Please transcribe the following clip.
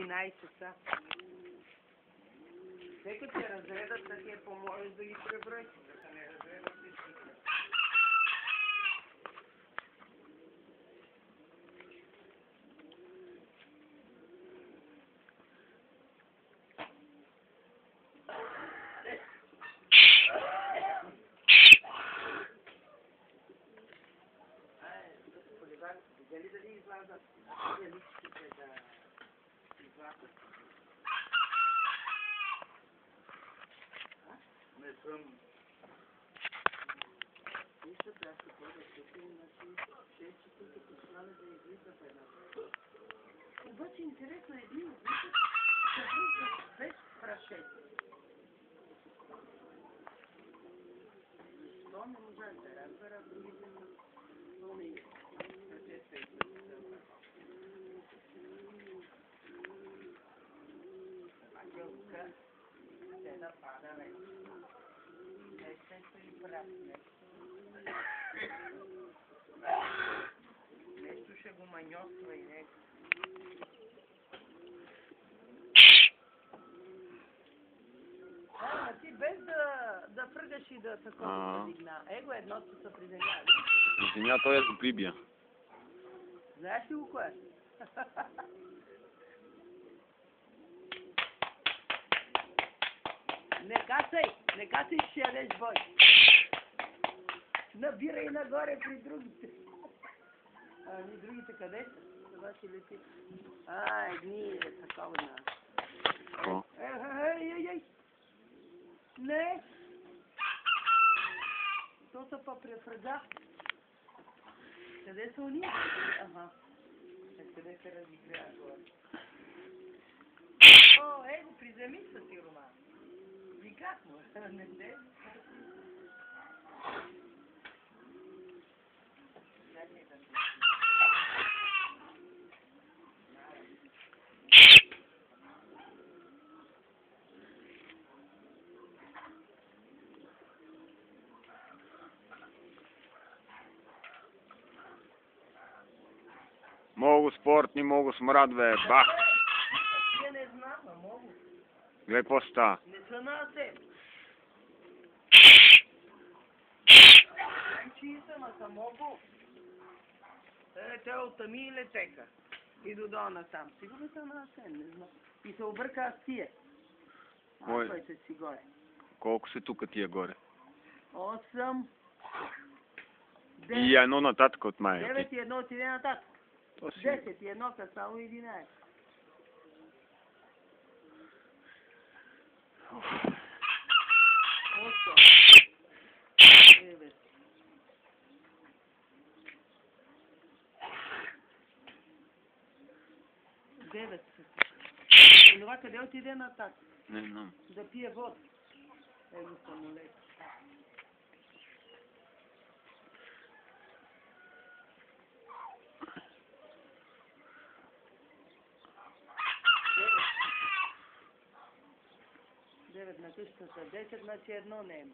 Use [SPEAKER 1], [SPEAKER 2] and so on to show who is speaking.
[SPEAKER 1] 11 са. Тъй като те разредат, да ти помолиш да ги преброиш, да не разредат всички. Дали да ви излязат? Дали искате да излязат?
[SPEAKER 2] Не съм.
[SPEAKER 1] Нищо, трябва да бъде 4, значи 6 часа почнали да излиза в една. Обаче интересно е един излиза, да бъде без прашет. Защо не можа да разбера другите пълни? Да пада вече. Нещо и прав, нещо ще го маньосва и нещо. Ти без да пръгаш и да такова да дигна. Его едното се приземява.
[SPEAKER 3] Извиня, той го прибия.
[SPEAKER 1] Знаеш ли го кое? Не кацай, ще ядеш бой. Набирай нагоре при другите. Ами другите къде са? Това ще лети. Едни е такова на...
[SPEAKER 3] Какво?
[SPEAKER 1] Ей! Не! То са па префреда. Къде са уния? Аха. Къде се разигрява горе? Его, приземи са си, Роман. Виках му, не се.
[SPEAKER 3] Много спортни, много смрад, бе, бах!
[SPEAKER 1] Я не знам, а мога.
[SPEAKER 3] Гледай, какво става?
[SPEAKER 1] Не са на теб. Чии съм, а съм мога. Те оттами и летека. И до долна там. Сигурно са на сен, не знам. И се обърка с тия. Той се си горе.
[SPEAKER 3] Колко се тука тия горе?
[SPEAKER 1] 8.
[SPEAKER 3] И едно нататък от май.
[SPEAKER 1] 9 и 1 отиде нататък. 10 и 1 са само 11. Девет. И това къде отиде нататък?
[SPEAKER 3] Не знам.
[SPEAKER 1] Да пие вода. Его самолет. Девет на къщата, 10 значи едно не е.